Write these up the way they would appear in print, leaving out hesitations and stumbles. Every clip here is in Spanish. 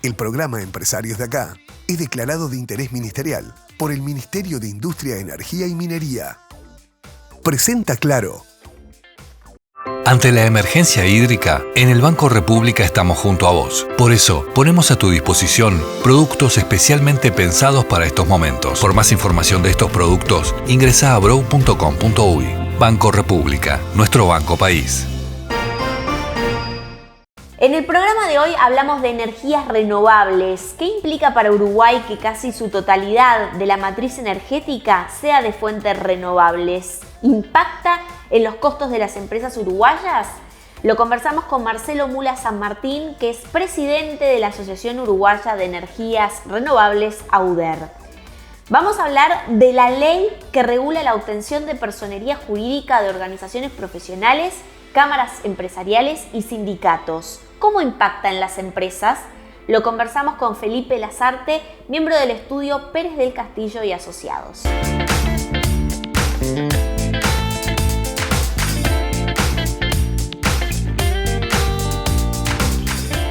El programa Empresarios de Acá es declarado de interés ministerial por el Ministerio de Industria, Energía y Minería. Presenta Claro. Ante la emergencia hídrica, en el Banco República estamos junto a vos. Por eso, ponemos a tu disposición productos especialmente pensados para estos momentos. Por más información de estos productos, ingresa a brow.com.uy. Banco República, nuestro banco país. En el programa de hoy hablamos de energías renovables. ¿Qué implica para Uruguay que casi su totalidad de la matriz energética sea de fuentes renovables? ¿Impacta en los costos de las empresas uruguayas? Lo conversamos con Marcelo Mula San Martín, que es presidente de la Asociación Uruguaya de Energías Renovables, AUDER. Vamos a hablar de la ley que regula la obtención de personería jurídica de organizaciones profesionales, cámaras empresariales y sindicatos. ¿Cómo impacta en las empresas? Lo conversamos con Felipe Lazarte, miembro del estudio Pérez del Castillo y Asociados.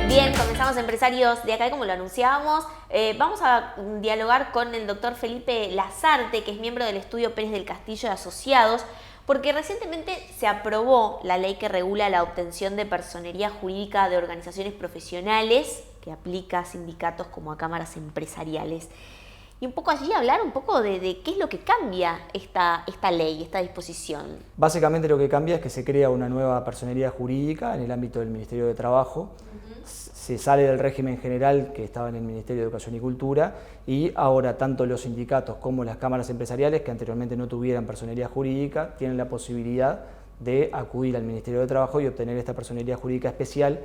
Bien, comenzamos Empresarios de Acá, como lo anunciábamos. Vamos a dialogar con el doctor Felipe Lazarte, que es miembro del estudio Pérez del Castillo y Asociados, porque recientemente se aprobó la ley que regula la obtención de personería jurídica de organizaciones profesionales, que aplica a sindicatos como a cámaras empresariales. Y un poco allí hablar un poco de qué es lo que cambia esta ley, esta disposición. Básicamente lo que cambia es que se crea una nueva personería jurídica en el ámbito del Ministerio de Trabajo. Se sale del régimen general que estaba en el Ministerio de Educación y Cultura y ahora tanto los sindicatos como las cámaras empresariales que anteriormente no tuvieran personería jurídica tienen la posibilidad de acudir al Ministerio de Trabajo y obtener esta personería jurídica especial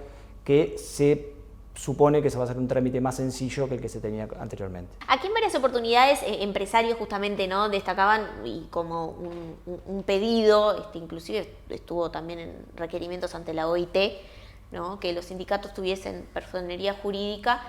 que se supone que se va a hacer un trámite más sencillo que el que se tenía anteriormente. Aquí en varias oportunidades empresarios justamente no destacaban y como un pedido, inclusive estuvo también en requerimientos ante la OIT, ¿no? Que los sindicatos tuviesen personería jurídica,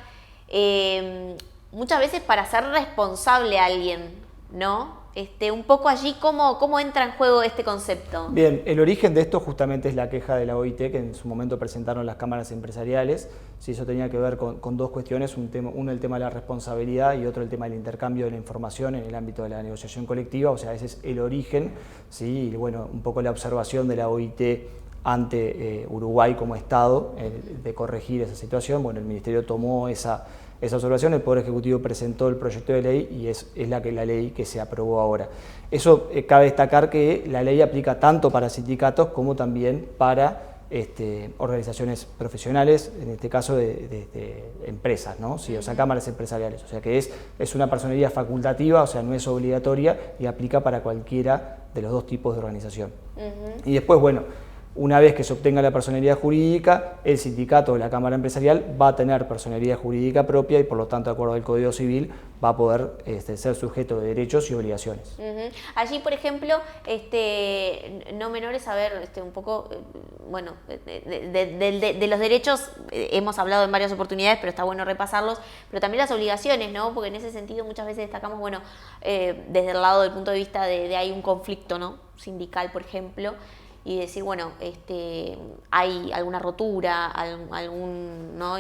muchas veces para ser responsable a alguien, ¿no? Un poco allí, ¿cómo entra en juego este concepto? Bien, el origen de esto justamente es la queja de la OIT que en su momento presentaron las cámaras empresariales. Sí, eso tenía que ver con dos cuestiones, uno el tema de la responsabilidad y otro el tema del intercambio de la información en el ámbito de la negociación colectiva, o sea, ese es el origen, ¿sí? Y bueno, un poco la observación de la OIT ante Uruguay como Estado de corregir esa situación. Bueno, el Ministerio tomó esa observación, el Poder Ejecutivo presentó el proyecto de ley y es la ley que se aprobó ahora. Eso cabe destacar que la ley aplica tanto para sindicatos como también para organizaciones profesionales, en este caso de empresas, ¿no? Sí, o sea, cámaras empresariales. O sea que es una personería facultativa, o sea, no es obligatoria y aplica para cualquiera de los dos tipos de organización. Y después, bueno, una vez que se obtenga la personería jurídica, el sindicato o la cámara empresarial va a tener personería jurídica propia y por lo tanto, de acuerdo al Código Civil, va a poder ser sujeto de derechos y obligaciones. Allí, por ejemplo, no menores, a ver, un poco, bueno, de los derechos hemos hablado en varias oportunidades, pero está bueno repasarlos, pero también las obligaciones, ¿no? Porque en ese sentido muchas veces destacamos, bueno, desde el lado del punto de vista de hay un conflicto, ¿no? Sindical, por ejemplo, y decir, bueno, hay alguna rotura, algún ¿no?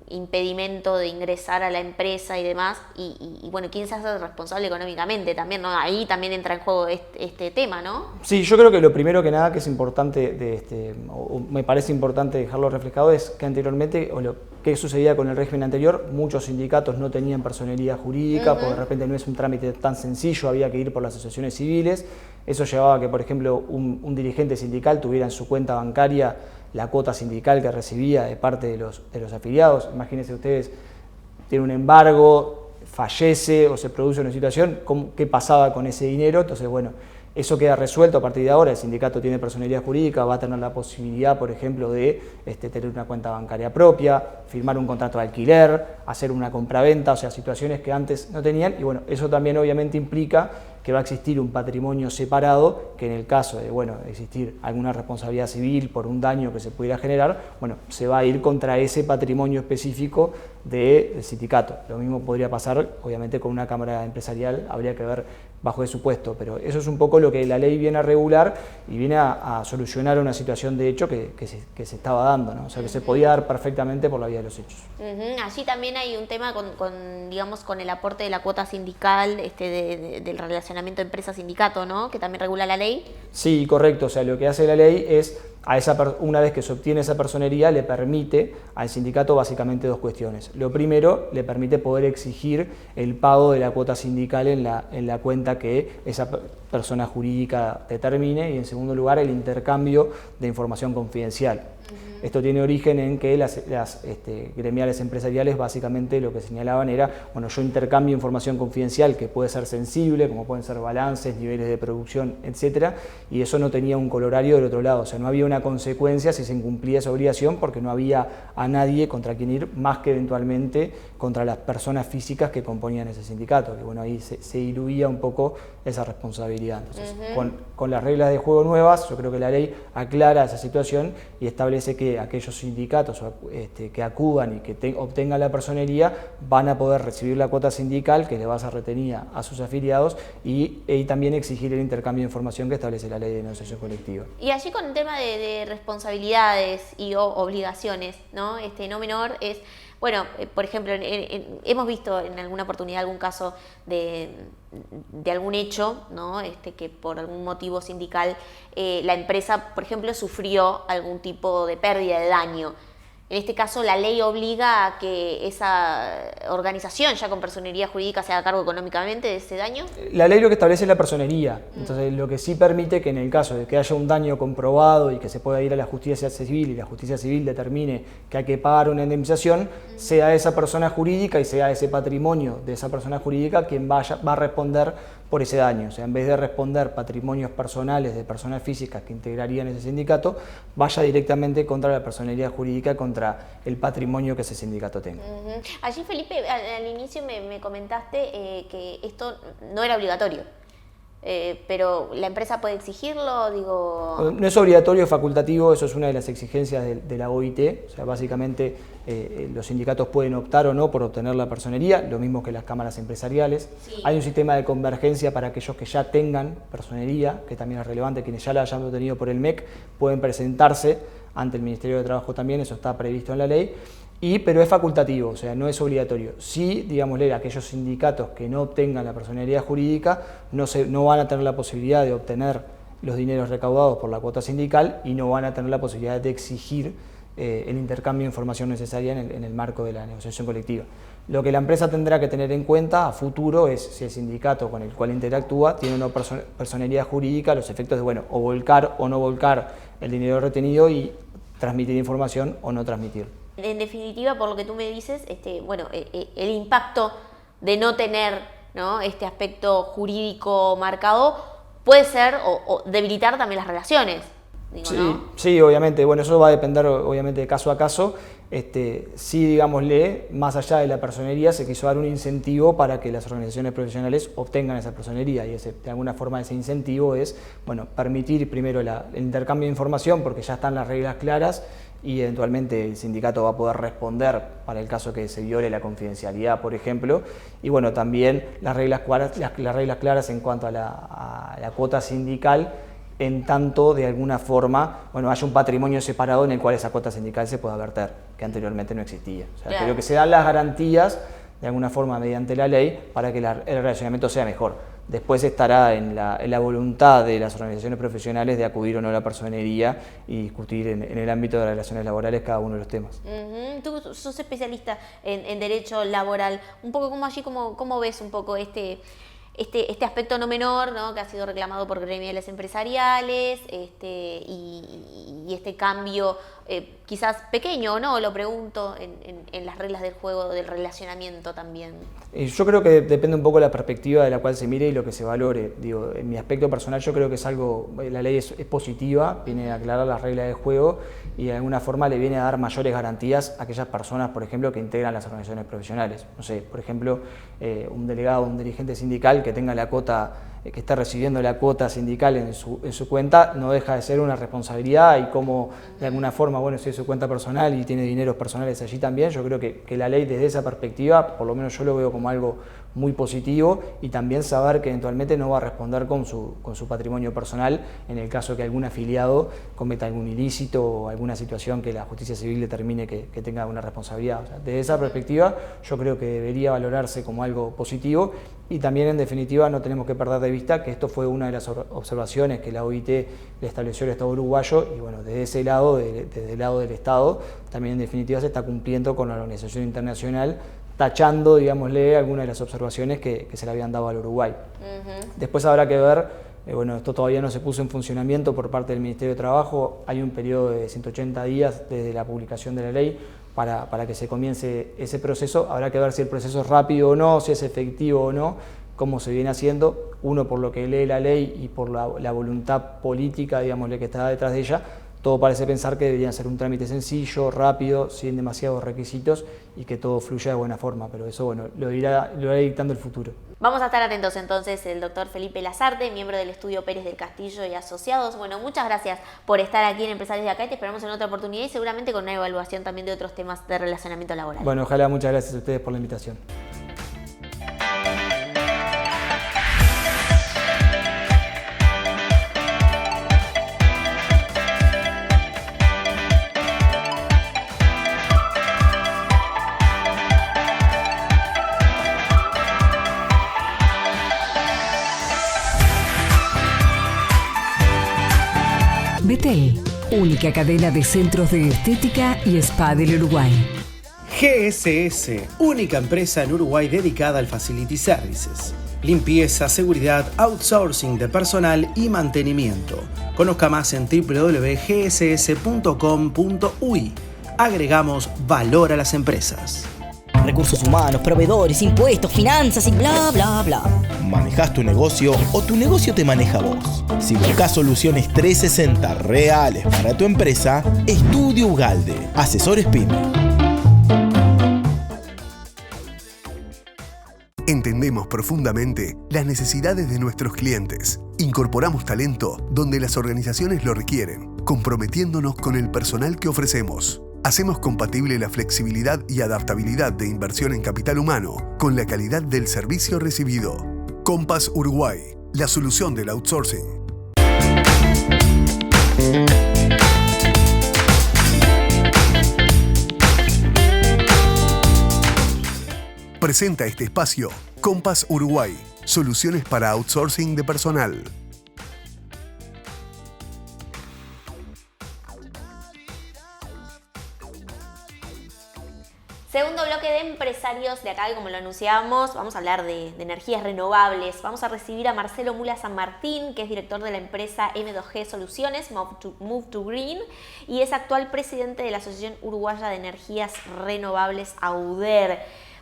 impedimento de ingresar a la empresa y demás, y bueno, ¿quién se hace responsable económicamente también, ¿no? Ahí también entra en juego este tema, ¿no? Sí, yo creo que lo primero que nada que es importante, o me parece importante dejarlo reflejado, es que anteriormente, o lo que sucedía con el régimen anterior, muchos sindicatos no tenían personería jurídica, porque de repente no es un trámite tan sencillo, había que ir por las asociaciones civiles. Eso llevaba a que, por ejemplo, un dirigente sindical tuviera en su cuenta bancaria la cuota sindical que recibía de parte de los afiliados. Imagínense ustedes, tiene un embargo, fallece o se produce una situación, ¿qué pasaba con ese dinero? Entonces, bueno, eso queda resuelto a partir de ahora. El sindicato tiene personería jurídica, va a tener la posibilidad, por ejemplo, de tener una cuenta bancaria propia, firmar un contrato de alquiler, hacer una compraventa, o sea, situaciones que antes no tenían. Y bueno, eso también obviamente implica que va a existir un patrimonio separado, que en el caso de, bueno, existir alguna responsabilidad civil por un daño que se pudiera generar, bueno, se va a ir contra ese patrimonio específico del sindicato. Lo mismo podría pasar, obviamente, con una cámara empresarial, habría que ver bajo ese puesto, pero eso es un poco lo que la ley viene a regular y viene a solucionar una situación de hecho que se estaba dando, ¿no? O sea, que se podía dar perfectamente por la vía de los hechos. Allí también hay un tema digamos, con el aporte de la cuota sindical, del relacionamiento empresa-sindicato, ¿no? Que también regula la ley. Sí, correcto. O sea, lo que hace la ley es, una vez que se obtiene esa personería, le permite al sindicato básicamente dos cuestiones. Lo primero, le permite poder exigir el pago de la cuota sindical en la cuenta que esa persona jurídica determine, y en segundo lugar, el intercambio de información confidencial. Esto tiene origen en que las gremiales empresariales básicamente lo que señalaban era, bueno, yo intercambio información confidencial que puede ser sensible, como pueden ser balances, niveles de producción, etcétera, y eso no tenía un colorario del otro lado, o sea, no había una consecuencia si se incumplía esa obligación porque no había a nadie contra quien ir más que eventualmente contra las personas físicas que componían ese sindicato, que bueno, ahí se diluía un poco esa responsabilidad. Entonces, con las reglas de juego nuevas, yo creo que la ley aclara esa situación y establece que aquellos sindicatos que acudan y que obtengan la personería van a poder recibir la cuota sindical que le va a ser retenida a sus afiliados y también exigir el intercambio de información que establece la ley de negociación colectiva. Y allí con el tema de responsabilidades y obligaciones, ¿no? No menor es, bueno, por ejemplo, hemos visto en alguna oportunidad algún caso de algún hecho, ¿no? Que por algún motivo sindical la empresa, por ejemplo, sufrió algún tipo de pérdida, de daño. En este caso, la ley obliga a que esa organización, ya con personería jurídica, se haga cargo económicamente de ese daño. La ley lo que establece es la personería. Entonces, lo que sí permite que en el caso de que haya un daño comprobado y que se pueda ir a la justicia civil y la justicia civil determine que hay que pagar una indemnización, sea esa persona jurídica y sea ese patrimonio de esa persona jurídica quien va a responder por ese daño. O sea, en vez de responder patrimonios personales de personas físicas que integrarían ese sindicato, vaya directamente contra la personería jurídica, contra el patrimonio que ese sindicato tenga. Allí, Felipe, al inicio me comentaste que esto no era obligatorio. Pero la empresa puede exigirlo, digo... No es obligatorio, es facultativo, eso es una de las exigencias de la OIT, o sea, básicamente los sindicatos pueden optar o no por obtener la personería, lo mismo que las cámaras empresariales. Sí. Hay un sistema de convergencia para aquellos que ya tengan personería, que también es relevante, quienes ya la hayan obtenido por el MEC, pueden presentarse ante el Ministerio de Trabajo también, eso está previsto en la ley. Pero es facultativo, o sea, no es obligatorio. Sí, digámosle, aquellos sindicatos que no obtengan la personería jurídica no van a tener la posibilidad de obtener los dineros recaudados por la cuota sindical y no van a tener la posibilidad de exigir el intercambio de información necesaria en el marco de la negociación colectiva. Lo que la empresa tendrá que tener en cuenta a futuro es si el sindicato con el cual interactúa tiene una personería jurídica a los efectos de, bueno, o volcar o no volcar el dinero retenido y transmitir información o no transmitir. En definitiva, por lo que tú me dices, bueno, el impacto de no tener, ¿no?, este aspecto jurídico marcado puede ser o debilitar también las relaciones. Digo, sí, ¿no? Sí, obviamente. Bueno, eso va a depender obviamente de caso a caso. Sí, digámosle, más allá de la personería, se quiso dar un incentivo para que las organizaciones profesionales obtengan esa personería y de alguna forma ese incentivo es, bueno, permitir primero el intercambio de información porque ya están las reglas claras y eventualmente el sindicato va a poder responder para el caso que se viole la confidencialidad, por ejemplo, y bueno, también las reglas claras en cuanto a la cuota sindical, en tanto de alguna forma, bueno, haya un patrimonio separado en el cual esa cuota sindical se pueda verter, que anteriormente no existía. O sea, claro, creo que se dan las garantías de alguna forma mediante la ley para que el relacionamiento sea mejor. Después estará en la voluntad de las organizaciones profesionales de acudir o no a la personería y discutir en el ámbito de las relaciones laborales cada uno de los temas. Tú sos especialista en derecho laboral. Un poco como allí, ¿cómo ves un poco este aspecto no menor, ¿no?, que ha sido reclamado por gremiales empresariales y este cambio quizás pequeño, ¿no? Lo pregunto en las reglas del juego, del relacionamiento también. Yo creo que depende un poco de la perspectiva de la cual se mire y lo que se valore. Digo, en mi aspecto personal yo creo que es algo, la ley es positiva, viene a aclarar las reglas del juego y de alguna forma le viene a dar mayores garantías a aquellas personas, por ejemplo, que integran las organizaciones profesionales. No sé, por ejemplo, un delegado, un dirigente sindical que tenga la cuota, que está recibiendo la cuota sindical en su cuenta, no deja de ser una responsabilidad y como de alguna forma, bueno, si es su cuenta personal y tiene dineros personales allí también, yo creo que la ley desde esa perspectiva, por lo menos yo lo veo como algo muy positivo, y también saber que eventualmente no va a responder con su patrimonio personal en el caso que algún afiliado cometa algún ilícito o alguna situación que la justicia civil determine que tenga una responsabilidad. O sea, desde esa perspectiva yo creo que debería valorarse como algo positivo, y también en definitiva no tenemos que perder de vista que esto fue una de las observaciones que la OIT le estableció al Estado uruguayo, y bueno, desde ese lado, desde el lado del Estado, también en definitiva se está cumpliendo con la organización internacional, tachando, digámosle, algunas de las observaciones que se le habían dado al Uruguay. Después habrá que ver, bueno, esto todavía no se puso en funcionamiento por parte del Ministerio de Trabajo, hay un periodo de 180 días desde la publicación de la ley para que se comience ese proceso. Habrá que ver si el proceso es rápido o no, si es efectivo o no, cómo se viene haciendo, uno por lo que lee la ley y por la voluntad política, digámosle, que está detrás de ella. Todo parece pensar que debería ser un trámite sencillo, rápido, sin demasiados requisitos, y que todo fluya de buena forma, pero eso, bueno, lo irá dictando el futuro. Vamos a estar atentos entonces. El doctor Felipe Lazarte, miembro del estudio Pérez del Castillo y Asociados. Bueno, muchas gracias por estar aquí en Empresarios de Acá, y te esperamos en otra oportunidad, y seguramente con una evaluación también de otros temas de relacionamiento laboral. Bueno, ojalá. Muchas gracias a ustedes por la invitación. Betel, única cadena de centros de estética y spa del Uruguay. GSS, única empresa en Uruguay dedicada al Facility Services. Limpieza, seguridad, outsourcing de personal y mantenimiento. Conozca más en www.gss.com.uy. Agregamos valor a las empresas. Recursos humanos, proveedores, impuestos, finanzas y bla, bla, bla. ¿Manejas tu negocio o tu negocio te maneja vos? Si buscas soluciones 360 reales para tu empresa, Estudio Ugalde, asesores PYME. Entendemos profundamente las necesidades de nuestros clientes. Incorporamos talento donde las organizaciones lo requieren, comprometiéndonos con el personal que ofrecemos. Hacemos compatible la flexibilidad y adaptabilidad de inversión en capital humano con la calidad del servicio recibido. Compass Uruguay, la solución del outsourcing. Presenta este espacio Compass Uruguay, soluciones para outsourcing de personal. Segundo bloque de Empresarios de Acá, y como lo anunciábamos, vamos a hablar de energías renovables. Vamos a recibir a Marcelo Mula San Martín, que es director de la empresa M2G Soluciones, Move to Green, y es actual presidente de la Asociación Uruguaya de Energías Renovables, AUDER.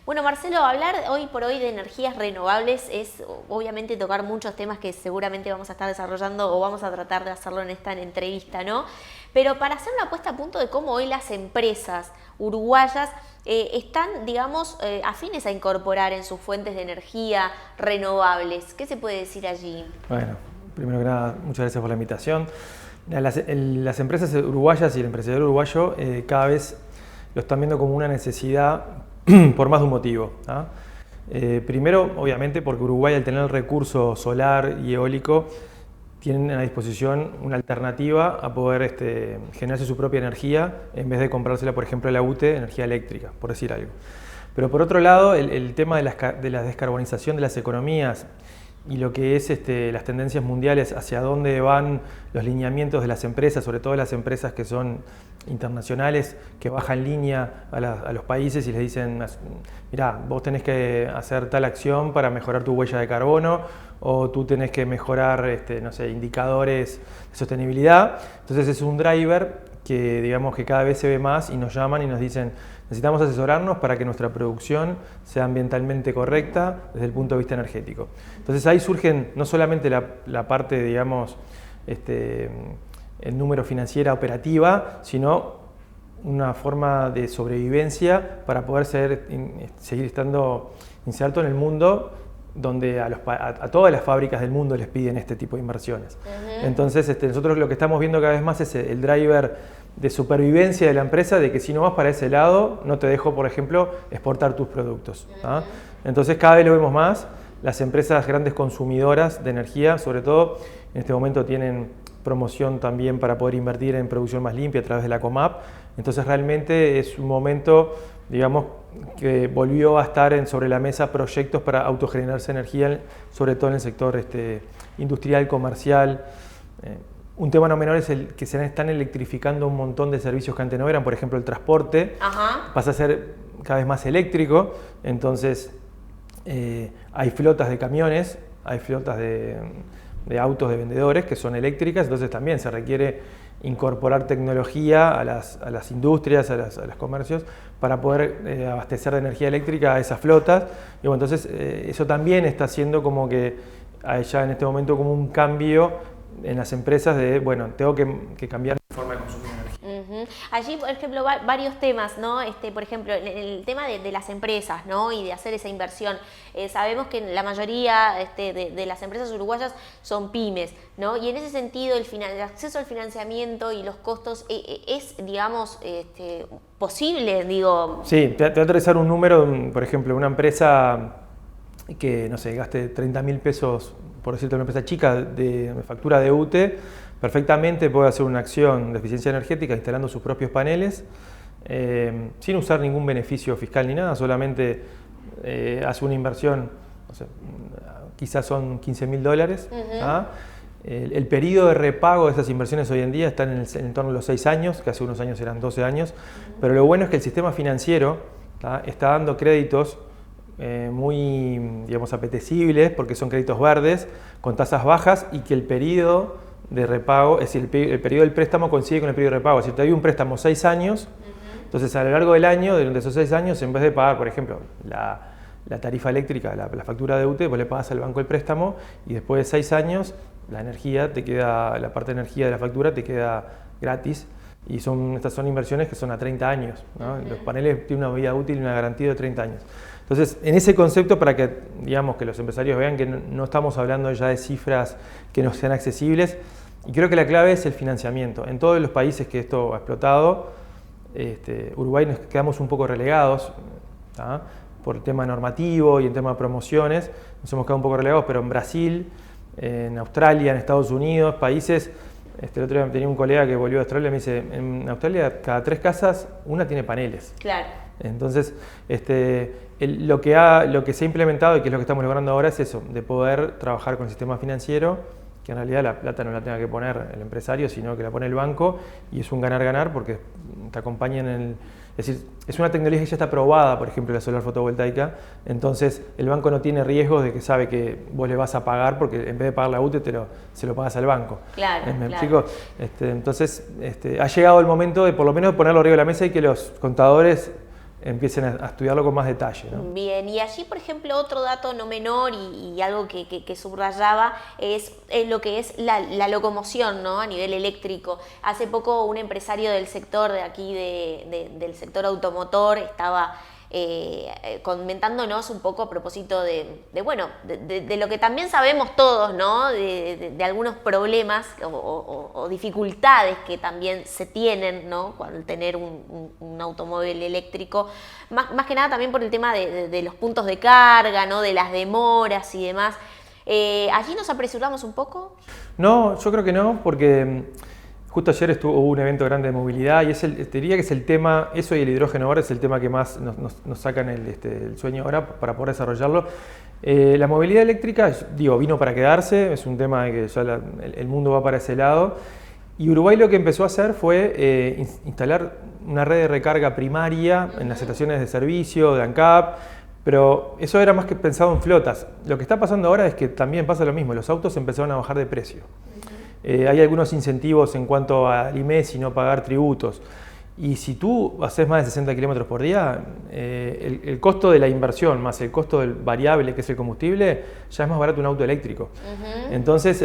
Bueno, Marcelo, hablar hoy por hoy de energías renovables es obviamente tocar muchos temas que seguramente vamos a estar desarrollando o vamos a tratar de hacerlo en esta entrevista, ¿no? Pero para hacer una puesta a punto de cómo hoy las empresas uruguayas están, digamos, afines a incorporar en sus fuentes de energía renovables. ¿Qué se puede decir allí? Bueno, primero que nada, muchas gracias por la invitación. Las empresas uruguayas y el empresariado uruguayo cada vez lo están viendo como una necesidad por más de un motivo, ¿ah? Primero, obviamente, porque Uruguay, al tener el recurso solar y eólico, tienen a disposición una alternativa a poder generarse su propia energía en vez de comprársela, por ejemplo, a la UTE, energía eléctrica, por decir algo. Pero por otro lado, el tema de la descarbonización de las economías y lo que es las tendencias mundiales, hacia dónde van los lineamientos de las empresas, sobre todo las empresas que son internacionales, que bajan línea a los países y les dicen, mirá, vos tenés que hacer tal acción para mejorar tu huella de carbono, o tú tenés que mejorar no sé, indicadores de sostenibilidad. Entonces es un driver que, digamos, que cada vez se ve más, y nos llaman y nos dicen, necesitamos asesorarnos para que nuestra producción sea ambientalmente correcta desde el punto de vista energético. Entonces ahí surgen no solamente la parte, digamos, el número financiera operativa, sino una forma de sobrevivencia para poder seguir estando inserto en el mundo, donde a todas las fábricas del mundo les piden este tipo de inversiones. Entonces nosotros lo que estamos viendo cada vez más es el driver de supervivencia de la empresa, de que si no vas para ese lado, no te dejo, por ejemplo, exportar tus productos, ¿ah? Entonces cada vez lo vemos más. Las empresas grandes consumidoras de energía, sobre todo, en este momento tienen promoción también para poder invertir en producción más limpia a través de la Comap. Entonces realmente es un momento, digamos, que volvió a estar sobre la mesa proyectos para autogenerarse energía, sobre todo en el sector industrial, comercial. Un tema no menor es el que se están electrificando un montón de servicios que antes no eran, por ejemplo el transporte. Pasa a ser cada vez más eléctrico, entonces hay flotas de camiones, hay flotas de autos de vendedores que son eléctricas, entonces también se requiere incorporar tecnología a las industrias, a los comercios, para poder abastecer de energía eléctrica a esas flotas. Y bueno, entonces eso también está haciendo como que hay ya en este momento como un cambio en las empresas de, bueno, tengo que cambiar mi forma de consumir energía. Allí, por ejemplo, varios temas, ¿no? Por ejemplo, el tema de las empresas, ¿no? Y de hacer esa inversión. Sabemos que la mayoría de las empresas uruguayas son pymes, ¿no? Y en ese sentido, el acceso al financiamiento y los costos es, digamos, posible, digo. Sí, te voy a aterrizar un número, por ejemplo, una empresa que, no sé, gaste 30.000 pesos, por decirte, una empresa chica de factura de UTE, perfectamente puede hacer una acción de eficiencia energética instalando sus propios paneles, sin usar ningún beneficio fiscal ni nada, solamente hace una inversión, no sé, quizás son $15.000. El periodo de repago de esas inversiones hoy en día está en torno a los 6 años, que hace unos años eran 12 años, pero lo bueno es que el sistema financiero está dando créditos muy, digamos, apetecibles, porque son créditos verdes, con tasas bajas, y que el periodo de repago, es decir, el periodo del préstamo coincide con el periodo de repago. Es decir, te doy un préstamo 6 años, entonces a lo largo del año, durante esos 6 años, en vez de pagar, por ejemplo, la tarifa eléctrica, la factura de UTE, vos le pagas al banco el préstamo, y después de 6 años, la parte de energía de la factura te queda gratis. Y estas son inversiones que son a 30 años, ¿no? Los paneles tienen una vida útil y una garantía de 30 años. Entonces, en ese concepto, para que, digamos, que los empresarios vean que no estamos hablando ya de cifras que no sean accesibles, y creo que la clave es el financiamiento. En todos los países que esto ha explotado, Uruguay nos quedamos un poco relegados, ¿tá? Por el tema normativo y el tema de promociones, nos hemos quedado un poco relegados, pero en Brasil, en Australia, en Estados Unidos, países. El otro día tenía un colega que volvió a Australia y me dice, en Australia cada 3 casas, una tiene paneles. Claro. Entonces, lo que se ha implementado y que es lo que estamos logrando ahora es eso, de poder trabajar con el sistema financiero, que en realidad la plata no la tenga que poner el empresario, sino que la pone el banco, y es un ganar-ganar porque te acompañan es decir, es una tecnología que ya está probada, por ejemplo, la solar fotovoltaica, entonces el banco no tiene riesgos de que sabe que vos le vas a pagar, porque en vez de pagar la UTE se lo pagas al banco. Claro, ¿Me explico? Entonces, ha llegado el momento de por lo menos ponerlo arriba de la mesa y que los contadores empiecen a estudiarlo con más detalle, ¿no? Bien, y allí, por ejemplo, otro dato no menor y algo que subrayaba es lo que es la locomoción, ¿no? A nivel eléctrico. Hace poco un empresario del sector de aquí, del sector automotor, estaba comentándonos un poco a propósito de lo que también sabemos todos, ¿no? De algunos problemas o dificultades que también se tienen, ¿no? Al tener un automóvil eléctrico, más que nada también por el tema de los puntos de carga, ¿no? De las demoras y demás. ¿Allí nos apresuramos un poco? No, yo creo que no, porque justo ayer hubo un evento grande de movilidad y te diría que es el tema, eso y el hidrógeno ahora es el tema que más nos sacan el sueño ahora para poder desarrollarlo. La movilidad eléctrica, vino para quedarse, es un tema de que ya el mundo va para ese lado. Y Uruguay lo que empezó a hacer fue instalar una red de recarga primaria en las estaciones de servicio, de ANCAP, pero eso era más que pensado en flotas. Lo que está pasando ahora es que también pasa lo mismo, los autos empezaron a bajar de precio. Hay algunos incentivos en cuanto al IMES y no pagar tributos. Y si tú haces más de 60 kilómetros por día, el costo de la inversión más el costo del variable, que es el combustible, ya es más barato un auto eléctrico. Entonces,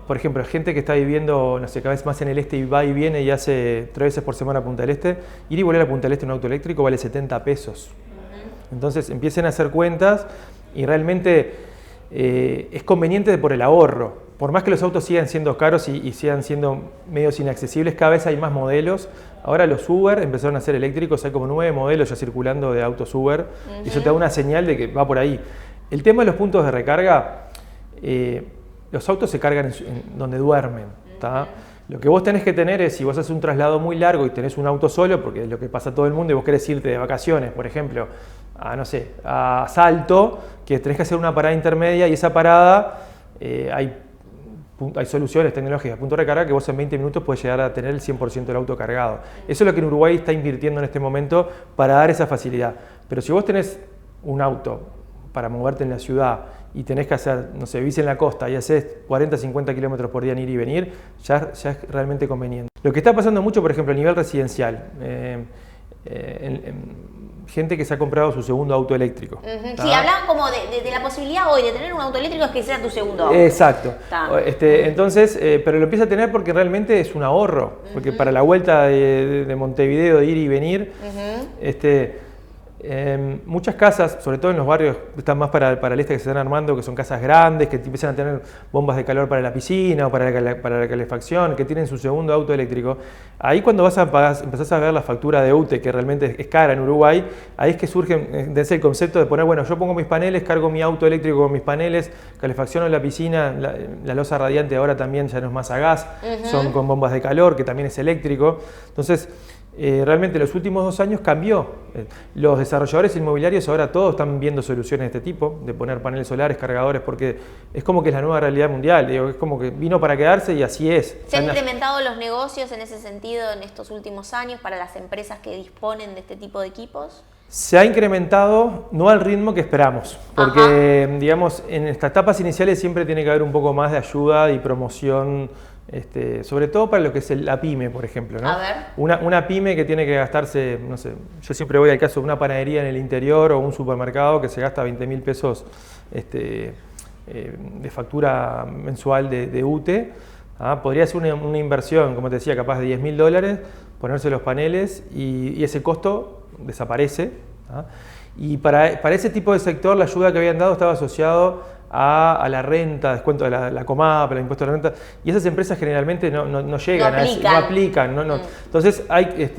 por ejemplo, gente que está viviendo, no sé, cada vez más en el este y va y viene y hace 3 veces por semana a Punta del Este, ir y volver a Punta del Este en un auto eléctrico vale 70 pesos. Entonces, empiecen a hacer cuentas y realmente es conveniente por el ahorro. por más que los autos sigan siendo caros y sigan siendo medios inaccesibles, cada vez hay más modelos. Ahora los Uber empezaron a ser eléctricos, hay como 9 modelos ya circulando de autos Uber, y eso te da una señal de que va por ahí. El tema de los puntos de recarga, los autos se cargan en donde duermen, ¿tá? Lo que vos tenés que tener es, si vos haces un traslado muy largo y tenés un auto solo, porque es lo que pasa a todo el mundo, y vos querés irte de vacaciones, por ejemplo, a Salto, que tenés que hacer una parada intermedia, y esa parada hay soluciones tecnológicas, punto de recarga, que vos en 20 minutos podés llegar a tener el 100% del auto cargado. Eso es lo que en Uruguay está invirtiendo en este momento para dar esa facilidad. Pero si vos tenés un auto para moverte en la ciudad y tenés que hacer, vivís en la costa y haces 40, 50 kilómetros por día en ir y venir, ya es realmente conveniente. Lo que está pasando mucho, por ejemplo, a nivel residencial, gente que se ha comprado su segundo auto eléctrico. Sí, hablaban como de la posibilidad hoy de tener un auto eléctrico, es que sea tu segundo auto. Exacto. Entonces, pero lo empieza a tener porque realmente es un ahorro, porque para la vuelta de Montevideo, de ir y venir, muchas casas, sobre todo en los barrios que están más para el este, que se están armando, que son casas grandes, que empiezan a tener bombas de calor para la piscina o para la calefacción, que tienen su segundo auto eléctrico. Ahí cuando empezás a ver la factura de UTE, que realmente es cara en Uruguay, ahí es que surge desde el concepto de poner, bueno, yo pongo mis paneles, cargo mi auto eléctrico con mis paneles, calefacciono la piscina, la losa radiante ahora también ya no es más a gas, son con bombas de calor, que también es eléctrico. Entonces, realmente en los últimos 2 años cambió. Los desarrolladores inmobiliarios ahora todos están viendo soluciones de este tipo, de poner paneles solares, cargadores, porque es como que es la nueva realidad mundial, es como que vino para quedarse y así es. ¿Se han incrementado los negocios en ese sentido en estos últimos años para las empresas que disponen de este tipo de equipos? Se ha incrementado, no al ritmo que esperamos, porque digamos, en estas etapas iniciales siempre tiene que haber un poco más de ayuda y promoción, sobre todo para lo que es la pyme, por ejemplo, ¿no? A ver. Una pyme que tiene que gastarse, yo siempre voy al caso de una panadería en el interior o un supermercado que se gasta 20.000 pesos de factura mensual de UTE. Podría ser una inversión, como te decía, capaz de $10.000, ponerse los paneles y ese costo desaparece. Y para ese tipo de sector la ayuda que habían dado estaba asociado a la renta, descuento de la Comap, el impuesto de la renta, y esas empresas generalmente no llegan, no aplican. Entonces hay,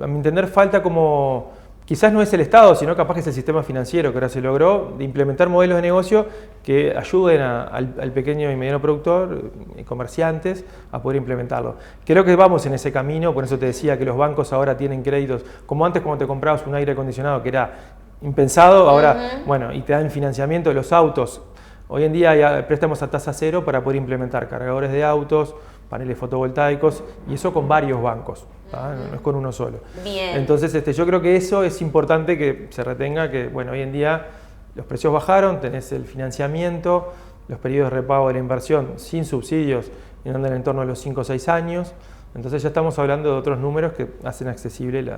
a mi entender, falta como, quizás no es el Estado, sino capaz que es el sistema financiero que ahora se logró, de implementar modelos de negocio que ayuden al pequeño y mediano productor y comerciantes a poder implementarlo. Creo que vamos en ese camino, por eso te decía que los bancos ahora tienen créditos, como antes cuando te comprabas un aire acondicionado que era impensado, ahora, y te dan financiamiento de los autos. Hoy en día hay préstamos a tasa cero para poder implementar cargadores de autos, paneles fotovoltaicos, y eso con varios bancos, no es con uno solo. Bien. Entonces, yo creo que eso es importante que se retenga, que hoy en día los precios bajaron, tenés el financiamiento, los periodos de repago de la inversión sin subsidios, y andan en torno a los 5 o 6 años. Entonces ya estamos hablando de otros números que hacen accesible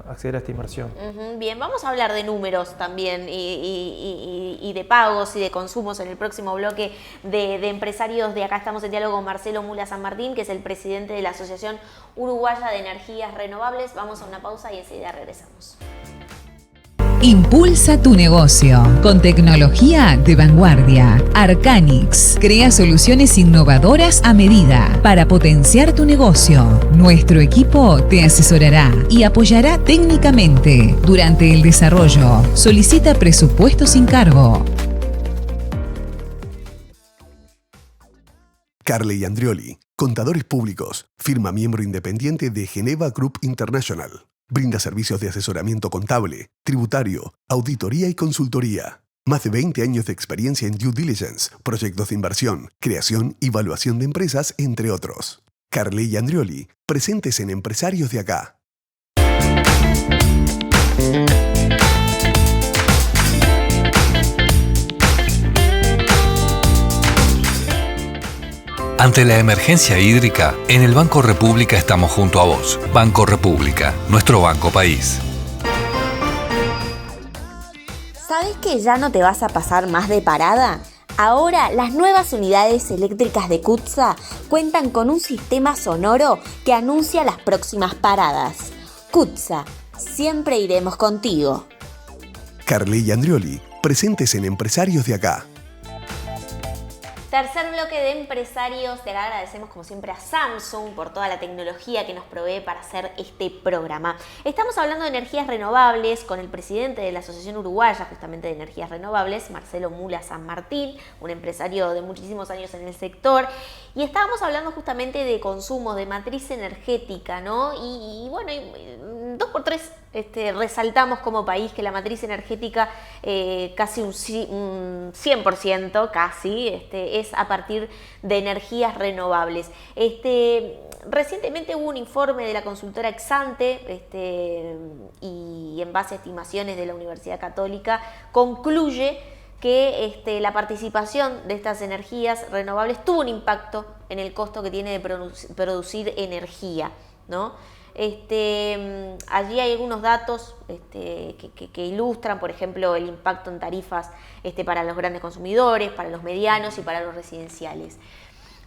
acceder a esta inversión. Bien, vamos a hablar de números también y de pagos y de consumos en el próximo bloque de empresarios. De acá estamos en diálogo con Marcelo Mula San Martín, que es el presidente de la Asociación Uruguaya de Energías Renovables. Vamos a una pausa y enseguida regresamos. Impulsa tu negocio con tecnología de vanguardia. Arcanix crea soluciones innovadoras a medida para potenciar tu negocio. Nuestro equipo te asesorará y apoyará técnicamente durante el desarrollo. Solicita presupuesto sin cargo. Carle & Andrioli, contadores públicos, firma miembro independiente de Geneva Group International. Brinda servicios de asesoramiento contable, tributario, auditoría y consultoría. Más de 20 años de experiencia en due diligence, proyectos de inversión, creación y evaluación de empresas, entre otros. Carle & Andrioli, presentes en Empresarios de Acá. Ante la emergencia hídrica, en el Banco República estamos junto a vos. Banco República, nuestro banco país. ¿Sabes que ya no te vas a pasar más de parada? Ahora, las nuevas unidades eléctricas de CUTSA cuentan con un sistema sonoro que anuncia las próximas paradas. CUTSA, siempre iremos contigo. Carle & Andrioli, presentes en Empresarios de Acá. Tercer bloque de empresarios. Te agradecemos como siempre a Samsung por toda la tecnología que nos provee para hacer este programa. Estamos hablando de energías renovables con el presidente de la Asociación Uruguaya justamente de Energías Renovables, Marcelo Mula San Martín, un empresario de muchísimos años en el sector. Y estábamos hablando justamente de consumo, de matriz energética, ¿no? Y bueno, 2x3 resaltamos como país que la matriz energética casi un 100%, casi, es a partir de energías renovables. Recientemente hubo un informe de la consultora Exante y en base a estimaciones de la Universidad Católica concluye que la participación de estas energías renovables tuvo un impacto en el costo que tiene de producir energía, ¿no? Allí hay algunos datos que ilustran, por ejemplo, el impacto en tarifas para los grandes consumidores, para los medianos y para los residenciales.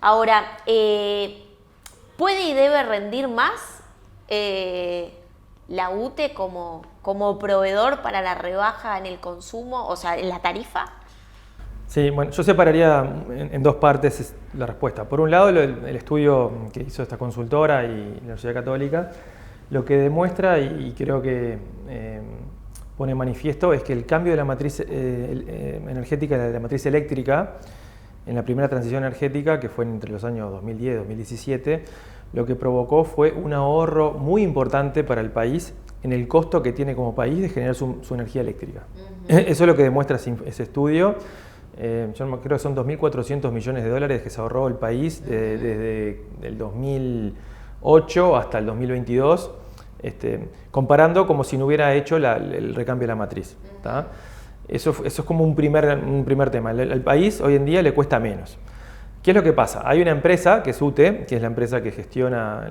Ahora, ¿puede y debe rendir más la UTE como proveedor para la rebaja en el consumo, o sea, en la tarifa? Sí, bueno, yo separaría en dos partes la respuesta. Por un lado, el estudio que hizo esta consultora y la Universidad Católica, lo que demuestra y creo que pone manifiesto es que el cambio de la matriz energética, de la matriz eléctrica, en la primera transición energética, que fue entre los años 2010 y 2017, lo que provocó fue un ahorro muy importante para el país en el costo que tiene como país de generar su energía eléctrica. Eso es lo que demuestra ese estudio. Yo creo que son 2.400 millones de dólares que se ahorró el país desde el 2008 hasta el 2022, comparando como si no hubiera hecho el recambio de la matriz. Eso es como un primer tema. Al país hoy en día le cuesta menos. ¿Qué es lo que pasa? Hay una empresa que es UTE, que es la empresa que gestiona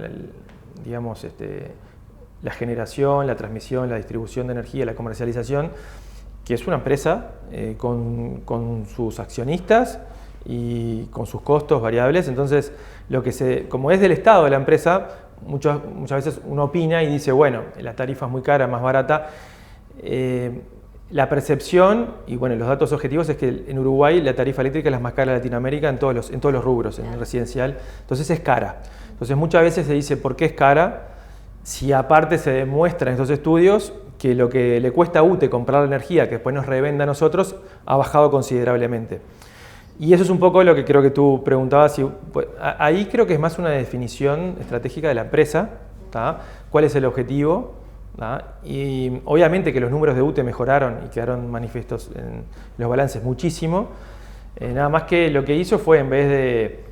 la generación, la transmisión, la distribución de energía, la comercialización, que es una empresa con sus accionistas y con sus costos variables. Entonces, como es del Estado de la empresa, muchas veces uno opina y dice, bueno, la tarifa es muy cara, más barata. La percepción y bueno, los datos objetivos es que en Uruguay la tarifa eléctrica es la más cara de Latinoamérica en todos los rubros, en el residencial. Entonces es cara. Entonces muchas veces se dice, ¿por qué es cara? Si aparte se demuestra en estos estudios que lo que le cuesta a UTE comprar la energía que después nos revenda a nosotros ha bajado considerablemente. Y eso es un poco lo que creo que tú preguntabas. Ahí creo que es más una definición estratégica de la empresa, ¿tá? ¿Cuál es el objetivo? ¿tá? Y obviamente que los números de UTE mejoraron y quedaron manifiestos en los balances muchísimo. Nada más que lo que hizo fue, en vez de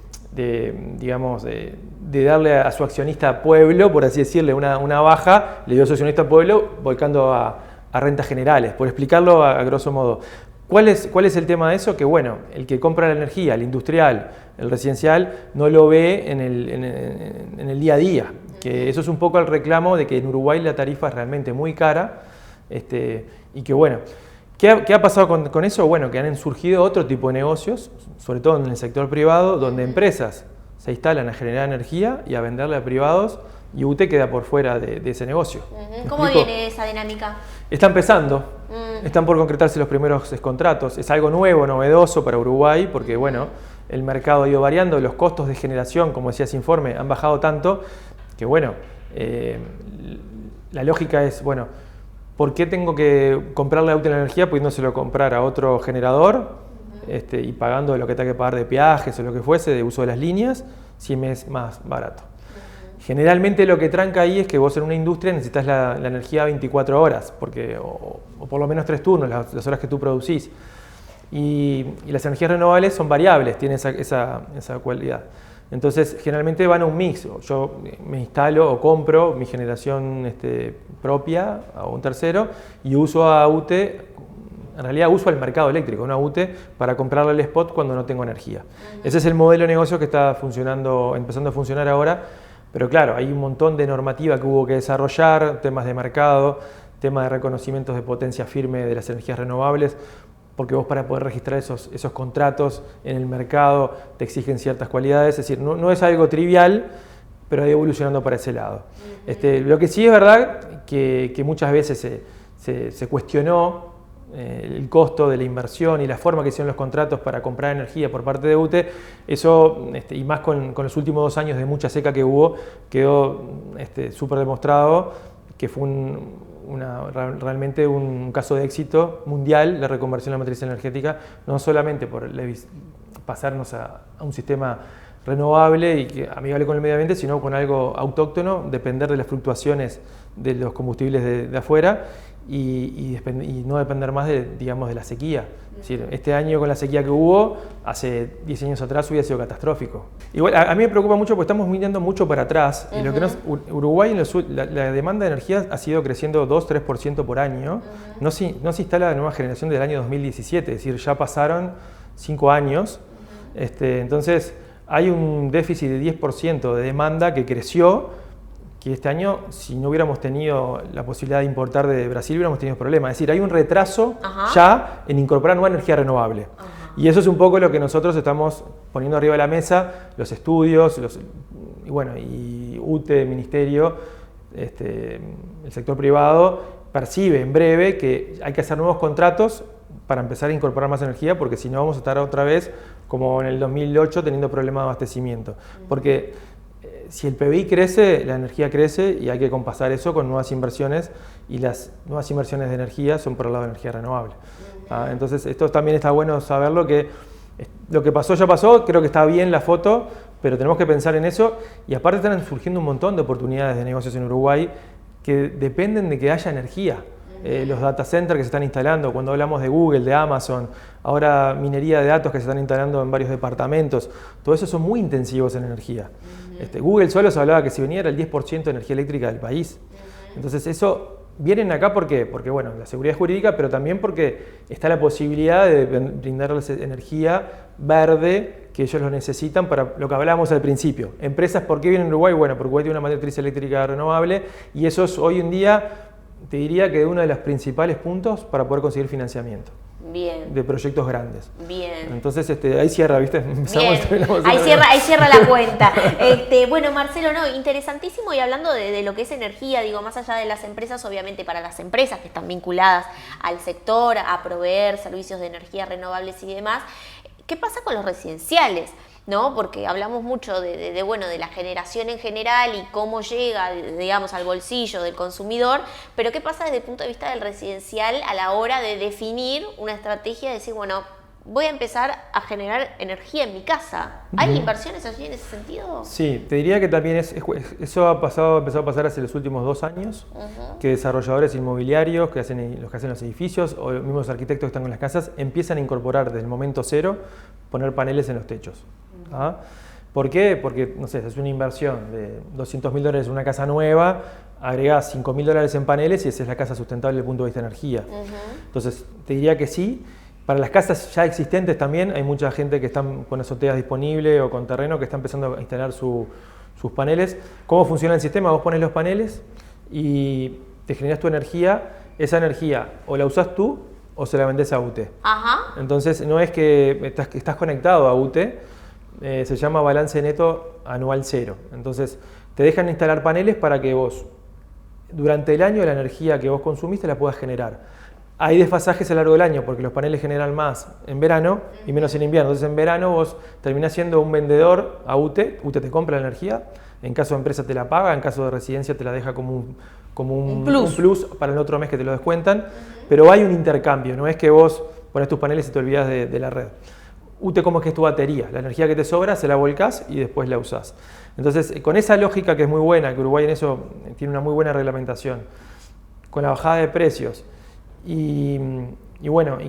darle a su accionista Pueblo, por así decirle, una baja, le dio a su accionista Pueblo volcando a rentas generales, por explicarlo a grosso modo. ¿Cuál es el tema de eso? Que bueno, el que compra la energía, el industrial, el residencial, no lo ve en el día a día. Que eso es un poco el reclamo de que en Uruguay la tarifa es realmente muy cara y que bueno, ¿qué ha pasado con eso? Bueno, que han surgido otro tipo de negocios, sobre todo en el sector privado, donde empresas se instalan a generar energía y a venderle a privados y UTE queda por fuera de ese negocio. ¿Cómo viene esa dinámica? Está empezando, están por concretarse los primeros contratos. Es algo nuevo, novedoso para Uruguay, porque bueno, el mercado ha ido variando, los costos de generación, como decía ese informe, han bajado tanto que bueno, la lógica es, bueno, ¿por qué tengo que comprarle a UTE la energía pudiéndoselo comprar a otro generador y pagando lo que tenga que pagar de peajes o lo que fuese, de uso de las líneas, si me es más barato? Generalmente lo que tranca ahí es que vos en una industria necesitas la energía 24 horas, o por lo menos 3 turnos, las horas que tú producís. Y las energías renovables son variables, tienen esa cualidad. Entonces, generalmente van a un mix. Yo me instalo o compro mi generación propia a un tercero y uso a UTE, en realidad uso al mercado eléctrico, una UTE, para comprarle el spot cuando no tengo energía. Ese es el modelo de negocio que está empezando a funcionar ahora. Pero claro, hay un montón de normativa que hubo que desarrollar, temas de mercado, temas de reconocimientos de potencia firme de las energías renovables, porque vos para poder registrar esos contratos en el mercado te exigen ciertas cualidades, es decir, no es algo trivial, pero ha ido evolucionando para ese lado. Lo que sí es verdad que muchas veces se cuestionó el costo de la inversión y la forma que hicieron los contratos para comprar energía por parte de UTE, eso, y más con los últimos 2 años de mucha seca que hubo, quedó súper demostrado que fue realmente un caso de éxito mundial la reconversión de la matriz energética, no solamente por pasarnos a un sistema renovable y amigable con el medio ambiente, sino con algo autóctono, depender de las fluctuaciones de los combustibles de afuera y no depender más de la sequía. Es decir, este año con la sequía que hubo, hace 10 años atrás hubiera sido catastrófico. Igual, a mí me preocupa mucho porque estamos mirando mucho para atrás. Y lo que Uruguay, la demanda de energía ha sido creciendo 2-3% por año. No se instala la nueva generación del año 2017, es decir, ya pasaron 5 años. Entonces, hay un déficit de 10% de demanda que creció, que este año, si no hubiéramos tenido la posibilidad de importar de Brasil, hubiéramos tenido problemas. Es decir, hay un retraso ya en incorporar nueva energía renovable. Y eso es un poco lo que nosotros estamos poniendo arriba de la mesa, los estudios, y UTE, Ministerio, el sector privado, percibe en breve que hay que hacer nuevos contratos para empezar a incorporar más energía, porque si no vamos a estar otra vez, como en el 2008, teniendo problemas de abastecimiento. Porque si el PBI crece, la energía crece y hay que compasar eso con nuevas inversiones, y las nuevas inversiones de energía son por el lado de energía renovable. Entonces, esto también está bueno saberlo, que lo que pasó ya pasó, creo que está bien la foto, pero tenemos que pensar en eso, y aparte están surgiendo un montón de oportunidades de negocios en Uruguay que dependen de que haya energía. Los data centers que se están instalando, cuando hablamos de Google, de Amazon, ahora minería de datos que se están instalando en varios departamentos, todo eso son muy intensivos en energía. Google solo se hablaba que si venía era el 10% de energía eléctrica del país. Entonces eso, vienen acá ¿por qué? Porque bueno, la seguridad jurídica, pero también porque está la posibilidad de brindarles energía verde que ellos lo necesitan para lo que hablábamos al principio. Empresas, ¿por qué vienen a Uruguay? Bueno, porque Uruguay tiene una matriz eléctrica renovable y eso es hoy en día, te diría que uno de los principales puntos para poder conseguir financiamiento. Bien. De proyectos grandes. Bien. Entonces ahí cierra, ¿viste? Bien. Ahí cierra la cuenta. Bueno, Marcelo, interesantísimo, y hablando de lo que es energía, digo, más allá de las empresas, obviamente para las empresas que están vinculadas al sector, a proveer servicios de energía renovables y demás, ¿qué pasa con los residenciales? ¿No? Porque hablamos mucho de la generación en general y cómo llega, digamos, al bolsillo del consumidor, pero ¿qué pasa desde el punto de vista del residencial a la hora de definir una estrategia de decir, bueno, voy a empezar a generar energía en mi casa? ¿Hay inversiones allí en ese sentido? Sí, te diría que también eso empezó a pasar hace los últimos 2 años, que desarrolladores inmobiliarios, los que hacen los edificios, o los mismos arquitectos que están con las casas, empiezan a incorporar desde el momento cero, poner paneles en los techos. ¿Por qué? Porque, no sé, es una inversión de $200.000 en una casa nueva, agregás $5.000 en paneles y esa es la casa sustentable desde el punto de vista de energía. Entonces, te diría que sí. Para las casas ya existentes también hay mucha gente que está con azoteas disponibles o con terreno que está empezando a instalar sus paneles. ¿Cómo funciona el sistema? Vos pones los paneles y te generas tu energía. Esa energía o la usás tú o se la vendés a UTE. Entonces, no es que estás conectado a UTE. Se llama balance neto anual cero. Entonces, te dejan instalar paneles para que vos, durante el año, la energía que vos consumiste la puedas generar. Hay desfasajes a lo largo del año porque los paneles generan más en verano y menos en invierno. Entonces, en verano vos terminás siendo un vendedor a UTE. UTE te compra la energía. En caso de empresa te la paga, en caso de residencia te la deja como un plus para el otro mes que te lo descuentan. Pero hay un intercambio, no es que vos pones tus paneles y te olvidas de la red. UTE, ¿cómo es que es tu batería? La energía que te sobra se la volcás y después la usás. Entonces, con esa lógica que es muy buena, que Uruguay en eso tiene una muy buena reglamentación, con la bajada de precios y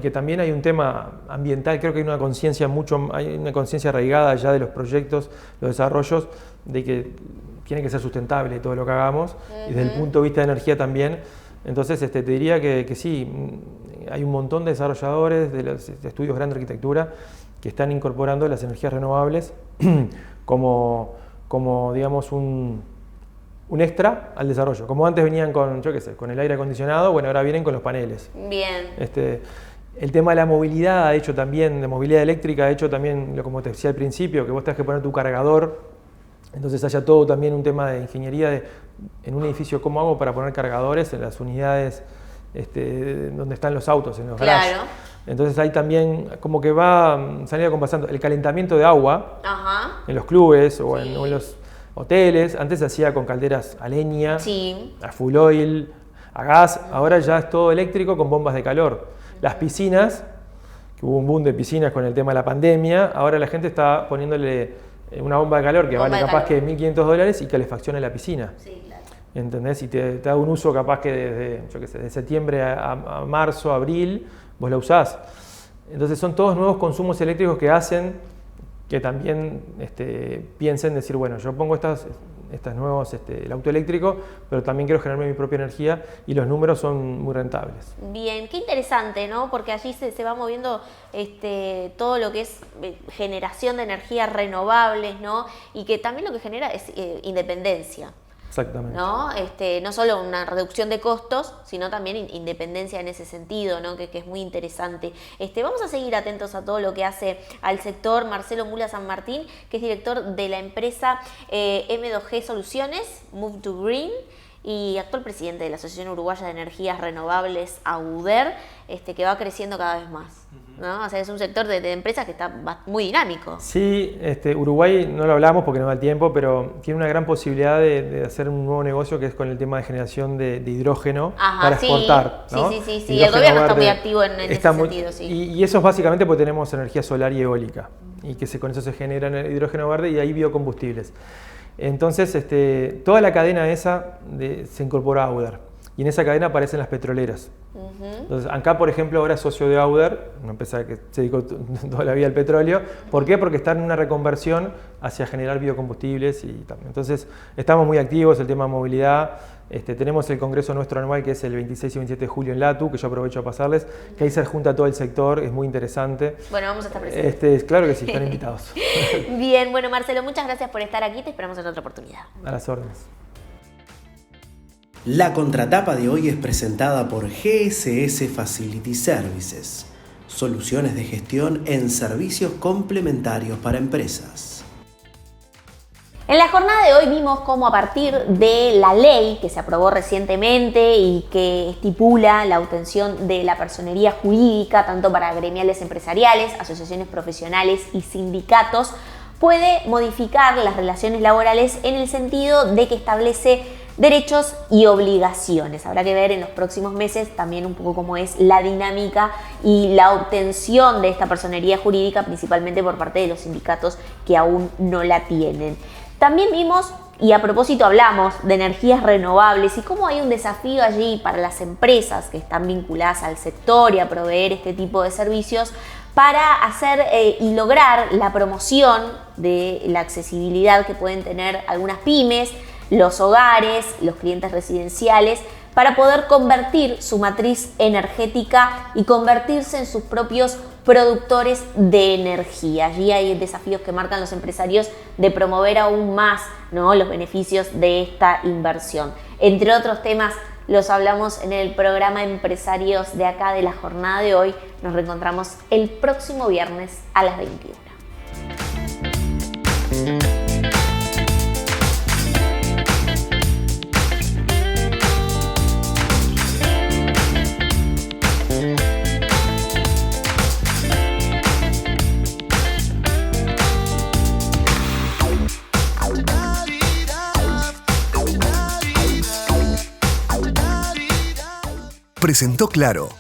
que también hay un tema ambiental, creo que hay una conciencia arraigada ya de los proyectos, los desarrollos, de que tiene que ser sustentable todo lo que hagamos, y desde el punto de vista de energía también. Entonces, te diría que sí, hay un montón de desarrolladores de estudios grandes de arquitectura que están incorporando las energías renovables como digamos, un extra al desarrollo. Como antes venían con el aire acondicionado, bueno, ahora vienen con los paneles. Bien. El tema de la movilidad, de movilidad eléctrica, como te decía al principio, que vos tenés que poner tu cargador. Entonces haya todo también un tema de ingeniería en un edificio, ¿cómo hago para poner cargadores en las unidades donde están los autos, en los Claro. garages. Entonces ahí también como que va saliendo compasando el calentamiento de agua en los clubes o en los hoteles. Antes se hacía con calderas a leña, a full oil, a gas. Ahora ya es todo eléctrico con bombas de calor. Las piscinas, que hubo un boom de piscinas con el tema de la pandemia, ahora la gente está poniéndole una bomba de calor que vale capaz que $1.500 y calefacciona la piscina. Sí, claro. ¿Entendés? Y te da un uso capaz que desde, yo qué sé, de septiembre a marzo, abril, vos la usás. Entonces son todos nuevos consumos eléctricos que hacen que también piensen decir, bueno, yo pongo estas nuevos, el auto eléctrico, pero también quiero generarme mi propia energía y los números son muy rentables. Bien, qué interesante, ¿no? Porque allí se va moviendo todo lo que es generación de energías renovables, ¿no? Y que también lo que genera es independencia. Exactamente. ¿No? No solo una reducción de costos, sino también independencia en ese sentido, ¿no? Que es muy interesante. Vamos a seguir atentos a todo lo que hace al sector. Marcelo Mula San Martín, que es director de la empresa M2G Soluciones, Move to Green, y actual presidente de la Asociación Uruguaya de Energías Renovables, AUDER, que va creciendo cada vez más, ¿no? O sea, es un sector de empresas que está muy dinámico. Sí, Uruguay no lo hablamos porque no da tiempo, pero tiene una gran posibilidad de hacer un nuevo negocio que es con el tema de generación de hidrógeno para exportar, ¿no? Sí. El gobierno está muy activo en ese sentido, sí. Y eso es básicamente porque tenemos energía solar y eólica, y que con eso se genera el hidrógeno verde y ahí biocombustibles. Entonces, toda la cadena esa se incorpora a AUDER, y en esa cadena aparecen las petroleras. Entonces, acá, por ejemplo, ahora es socio de AUDER, una empresa que se dedicó toda la vida al petróleo. ¿Por qué? Porque está en una reconversión hacia generar biocombustibles y también. Entonces, estamos muy activos, el tema de movilidad. Tenemos el congreso nuestro anual, que es el 26 y 27 de julio en LATU, que yo aprovecho a pasarles, que ahí se junta todo el sector, es muy interesante. Bueno, vamos a estar presentes. Claro que sí, están invitados. Bien, bueno, Marcelo, muchas gracias por estar aquí, te esperamos en otra oportunidad. A las órdenes. La contratapa de hoy es presentada por GSS Facility Services, soluciones de gestión en servicios complementarios para empresas. En la jornada de hoy vimos cómo a partir de la ley que se aprobó recientemente y que estipula la obtención de la personería jurídica tanto para gremiales empresariales, asociaciones profesionales y sindicatos, puede modificar las relaciones laborales en el sentido de que establece derechos y obligaciones. Habrá que ver en los próximos meses también un poco cómo es la dinámica y la obtención de esta personería jurídica, principalmente por parte de los sindicatos que aún no la tienen. También vimos, y a propósito hablamos, de energías renovables y cómo hay un desafío allí para las empresas que están vinculadas al sector y a proveer este tipo de servicios para hacer y lograr la promoción de la accesibilidad que pueden tener algunas pymes, los hogares, los clientes residenciales, para poder convertir su matriz energética y convertirse en sus propios productores de energía. Allí hay desafíos que marcan los empresarios de promover aún más, ¿no?, los beneficios de esta inversión. Entre otros temas los hablamos en el programa Empresarios de acá de la jornada de hoy. Nos reencontramos el próximo viernes a las 21. Presentó Claro,